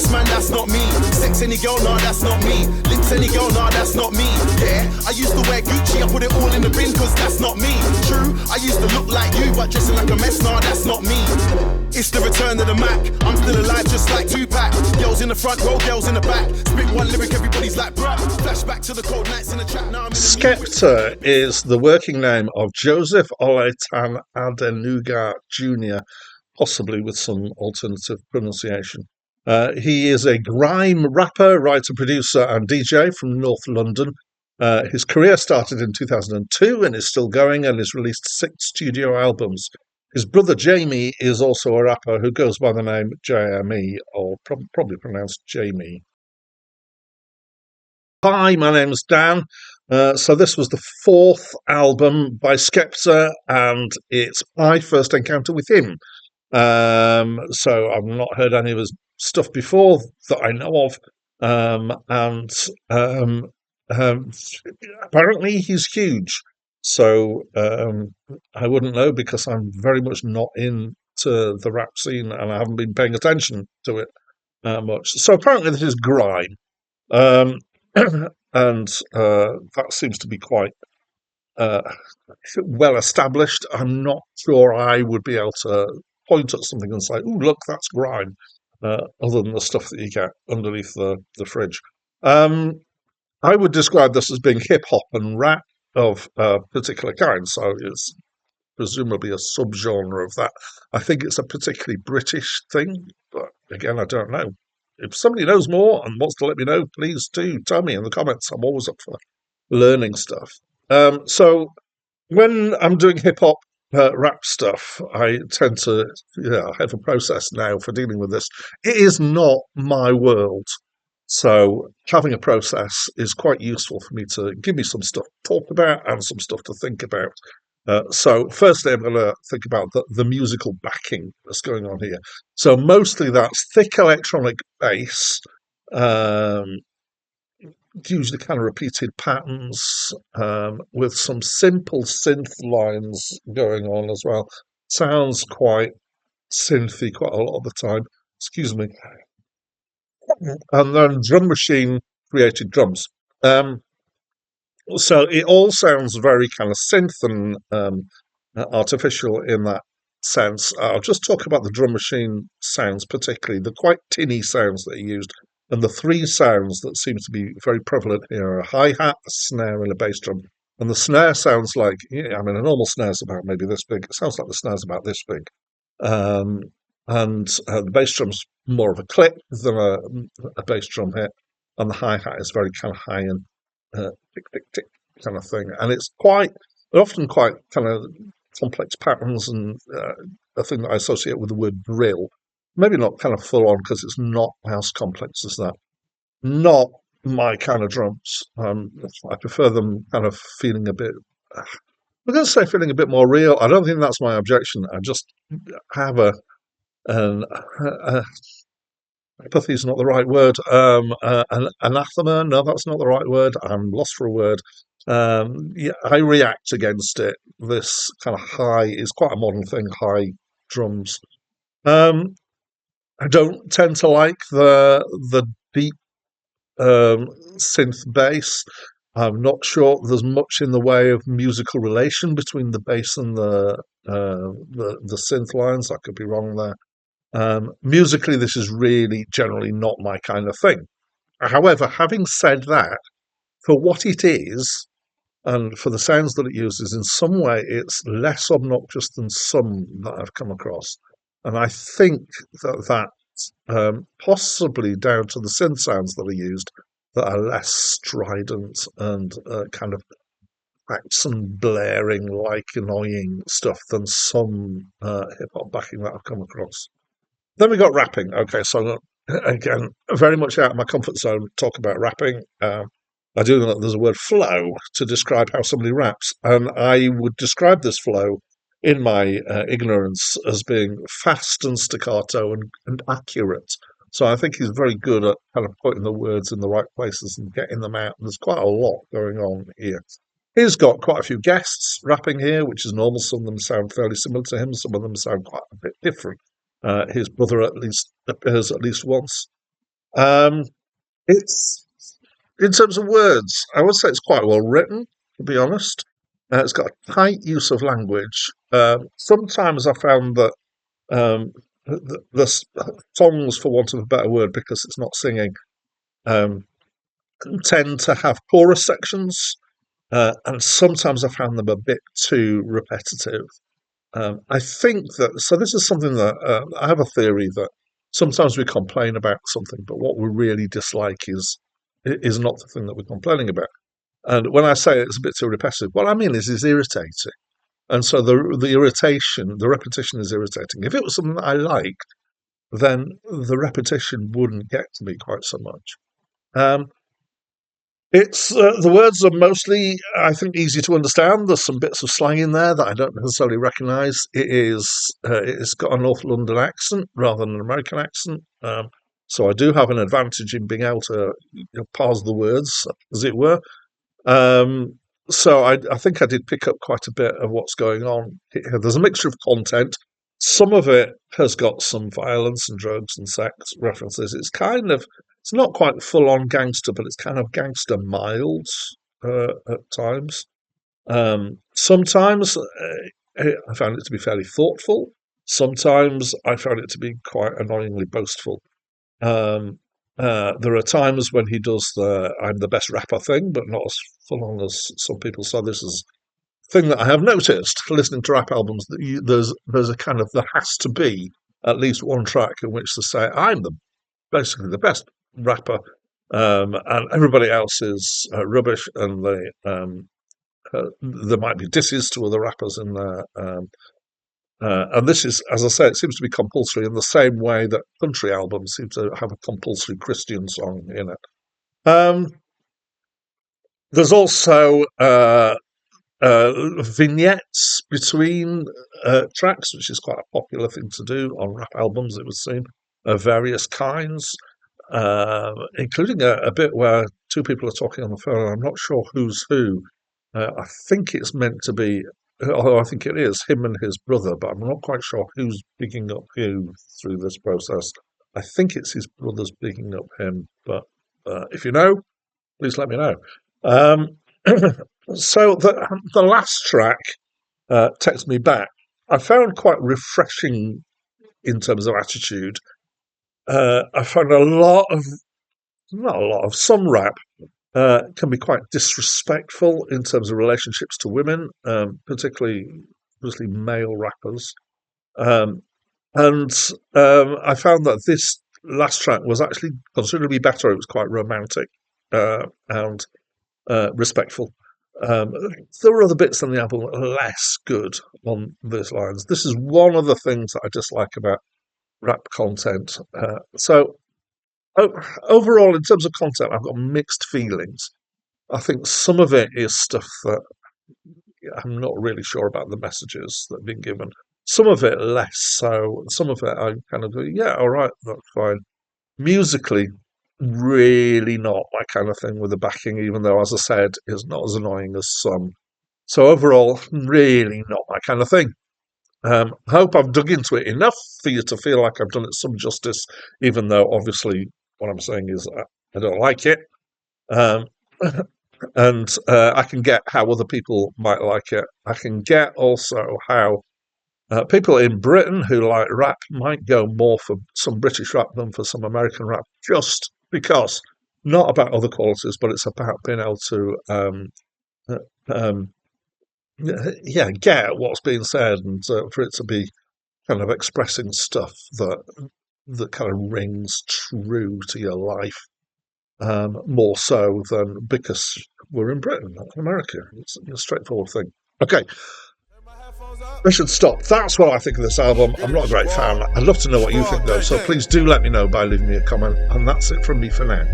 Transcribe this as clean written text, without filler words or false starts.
Face man, that's not me. Sex any girl, nah, that's not me. Lips any girl, nah, that's not me. Yeah, I used to wear Gucci, I put it all in the bin, cause that's not me. True, I used to look like you, but dressing like a mess, nah, that's not me. It's the return of the Mac. I'm still alive just like Tupac. Girls in the front row, girls in the back. Spit one lyric, everybody's like, bruh. Flashback to the cold nights in the trap. Now I'm in the Skepta is the working name of Joseph Oletan Adenuga Jr., possibly with some alternative pronunciation. He is a grime rapper, writer, producer, and DJ from North London. His career started in 2002 and is still going, and has released 6 studio albums. His brother Jamie is also a rapper who goes by the name JME, or probably pronounced Jamie. Hi, my name is Dan. So this was the 4th album by Skepta, and it's my first encounter with him. So I've not heard any of his stuff before that I know of, and apparently he's huge. So I wouldn't know because I'm very much not into the rap scene and I haven't been paying attention to it much. So apparently this is grime, and that seems to be quite well established. I'm not sure I would be able to point at something and say, "Oh, look, that's grime," other than the stuff that you get underneath the fridge. I would describe this as being hip hop and rap of a particular kind, so it's presumably a subgenre of that. I think it's a particularly British thing, but again, I don't know. If somebody knows more and wants to let me know, please do tell me in the comments. I'm always up for learning stuff. So when I'm doing hip hop rap stuff, I tend to have a process now for dealing with this. It is not my world. So having a process is quite useful for me to give me some stuff to talk about and some stuff to think about. So firstly, I'm going to think about the musical backing that's going on here. So mostly that's thick electronic bass, usually kind of repeated patterns, with some simple synth lines going on as well. Sounds quite synthy quite a lot of the time. Excuse me. And then drum machine created drums. So it all sounds very kind of synth and artificial in that sense. I'll just talk about the drum machine sounds, particularly the quite tinny sounds that he used. And the 3 sounds that seem to be very prevalent here are a hi-hat, a snare, and a bass drum. And the snare sounds like, a normal snare's about maybe this big. It sounds like the snare's about this big. And the bass drum's more of a click than a bass drum hit. And the hi-hat is very kind of high and tick, tick, tick kind of thing. And it's often quite kind of complex patterns and a thing that I associate with the word drill. Maybe not kind of full on because it's not as complex as that. Not my kind of drums. I prefer them kind of feeling a bit. I'm going to say feeling a bit more real. I don't think that's my objection. I just have apathy is not the right word. An anathema? No, that's not the right word. I'm lost for a word. I react against it. This kind of high is quite a modern thing. High drums. I don't tend to like the deep synth bass. I'm not sure there's much in the way of musical relation between the bass and the synth lines. I could be wrong there. Musically, this is really generally not my kind of thing. However, having said that, for what it is, and for the sounds that it uses, in some way it's less obnoxious than some that I've come across. And I think that's possibly down to the synth sounds that are used that are less strident and kind of accent blaring like annoying stuff than some hip-hop backing that I've come across. Then we got rapping. Okay, so again, very much out of my comfort zone, talk about rapping. I do know that there's a word flow to describe how somebody raps, and I would describe this flow in my ignorance as being fast and staccato and accurate. So I think he's very good at kind of putting the words in the right places and getting them out. And there's quite a lot going on here. He's got quite a few guests rapping here, which is normal. Some of them sound fairly similar to him. Some of them sound quite a bit different. His brother at least appears at least once. Um, it's in terms of words, I would say it's quite well written. To be honest, it's got a tight use of language. Sometimes I found that the songs, for want of a better word, because it's not singing, um, tend to have chorus sections, and sometimes I found them a bit too repetitive. I think that so. This is something that I have a theory that sometimes we complain about something, but what we really dislike is not the thing that we're complaining about. And when I say it's a bit too repetitive, what I mean is irritating. And so the irritation, the repetition is irritating. If it was something that I liked, then the repetition wouldn't get to me quite so much. Um, it's the words are mostly, I think, easy to understand. There's some bits of slang in there that I don't necessarily recognise. It's got a North London accent rather than an American accent, so I do have an advantage in being able to parse the words, as it were. Um, so I think I did pick up quite a bit of what's going on here. There's a mixture of content. Some of it has got some violence and drugs and sex references. It's not quite full on gangster, but it's kind of gangster mild at times. Sometimes I found it to be fairly thoughtful. Sometimes I found it to be quite annoyingly boastful. Um, there are times when he does the "I'm the best rapper" thing, but not as full on as some people. So this is a thing that I have noticed listening to rap albums that there's a kind of there has to be at least one track in which to say I'm basically the best rapper, and everybody else is rubbish, and there might be disses to other rappers in there. And this is, as I say, it seems to be compulsory in the same way that country albums seem to have a compulsory Christian song in it. There's also vignettes between tracks, which is quite a popular thing to do on rap albums, it would seem, of various kinds, including a bit where two people are talking on the phone. I'm not sure who's who. I think it's meant to be, although I think it is him and his brother, but I'm not quite sure who's bigging up who through this process. I think it's his brother's bigging up him, but if you know, please let me know. Um, so the last track takes me back. I found quite refreshing in terms of attitude. I found not a lot of, some rap can be quite disrespectful in terms of relationships to women, particularly obviously male rappers. Um, and I found that this last track was actually considerably better. It was quite romantic and respectful. There were other bits on the album that are less good on these lines. This is one of the things that I dislike about rap content. Overall, in terms of content, I've got mixed feelings. I think some of it is stuff that I'm not really sure about the messages that have been given. Some of it less so. Some of it I kind of go, yeah, all right, that's fine. Musically, really not my kind of thing with the backing, even though, as I said, is not as annoying as some. So overall, really not my kind of thing. I hope I've dug into it enough for you to feel like I've done it some justice, even though obviously what I'm saying is I don't like it. Um, and I can get how other people might like it. I can get also how people in Britain who like rap might go more for some British rap than for some American rap, just because, not about other qualities, but it's about being able to, uh, um, yeah, get what's being said, and for it to be kind of expressing stuff that kind of rings true to your life, more so than because we're in Britain, not in America. It's a straightforward thing. Okay, I should stop. That's what I think of this album. I'm not a great fan. I'd love to know what you think, though, so please do let me know by leaving me a comment. And that's it from me for now.